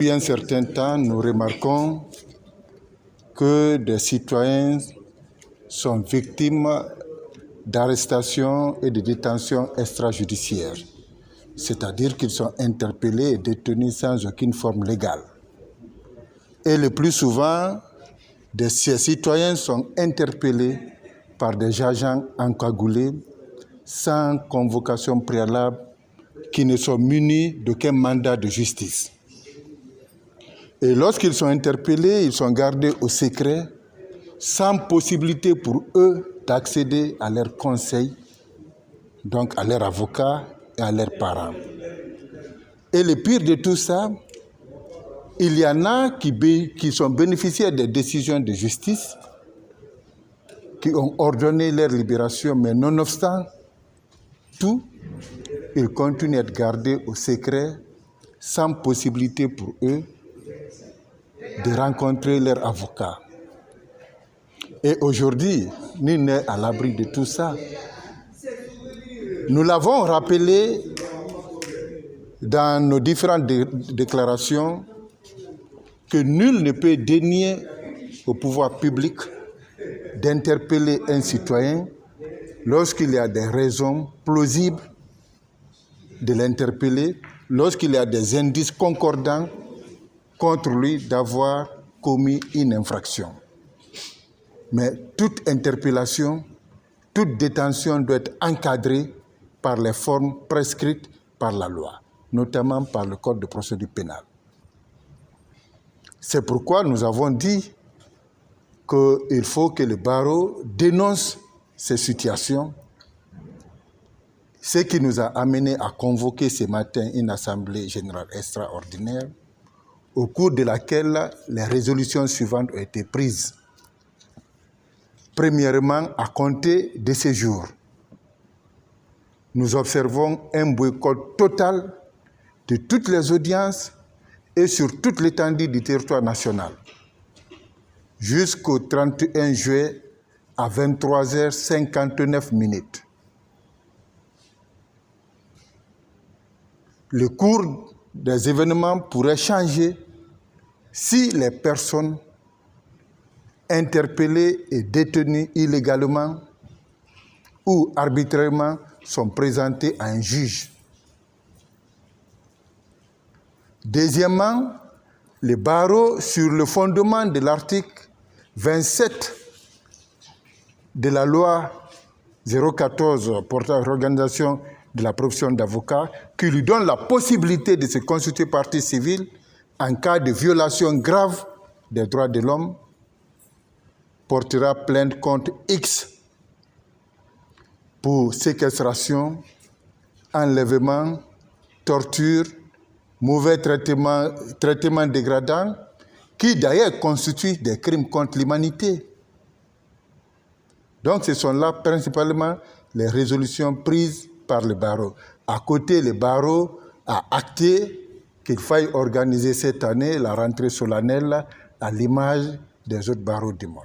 Depuis un certain temps, nous remarquons que des citoyens sont victimes d'arrestations et de détentions extrajudiciaires, c'est-à-dire qu'ils sont interpellés et détenus sans aucune forme légale. Et le plus souvent, ces citoyens sont interpellés par des agents encagoulés sans convocation préalable qui ne sont munis d'aucun mandat de justice. Et lorsqu'ils sont interpellés, ils sont gardés au secret, sans possibilité pour eux d'accéder à leurs conseils, donc à leurs avocats et à leurs parents. Et le pire de tout ça, il y en a qui sont bénéficiaires des décisions de justice, qui ont ordonné leur libération, mais nonobstant tout, ils continuent à être gardés au secret, sans possibilité pour eux de rencontrer leur avocat. Et aujourd'hui, nul n'est à l'abri de tout ça. Nous l'avons rappelé dans nos différentes déclarations que nul ne peut dénier au pouvoir public d'interpeller un citoyen lorsqu'il y a des raisons plausibles de l'interpeller, lorsqu'il y a des indices concordants contre lui d'avoir commis une infraction. Mais toute interpellation, toute détention doit être encadrée par les formes prescrites par la loi, notamment par le Code de procédure pénale. C'est pourquoi nous avons dit qu'il faut que le barreau dénonce ces situations, ce qui nous a amené à convoquer ce matin une assemblée générale extraordinaire, au cours de laquelle les résolutions suivantes ont été prises. Premièrement, à compter de ces jours, nous observons un boycott total de toutes les audiences et sur toute l'étendue du territoire national, jusqu'au 31 juillet à 23h59. Le cours des événements pourrait changer si les personnes interpellées et détenues illégalement ou arbitrairement sont présentées à un juge. Deuxièmement, le barreau, sur le fondement de l'article 27 de la loi 014 portant l'organisation de la profession d'avocat, qui lui donne la possibilité de se constituer partie civile en cas de violation grave des droits de l'homme, portera plainte contre X pour séquestration, enlèvement, torture, mauvais traitement dégradant, qui d'ailleurs constituent des crimes contre l'humanité. Donc ce sont là principalement les résolutions prises par le barreau. À côté, le barreau a acté qu'il faille organiser cette année la rentrée solennelle à l'image des autres barreaux du monde.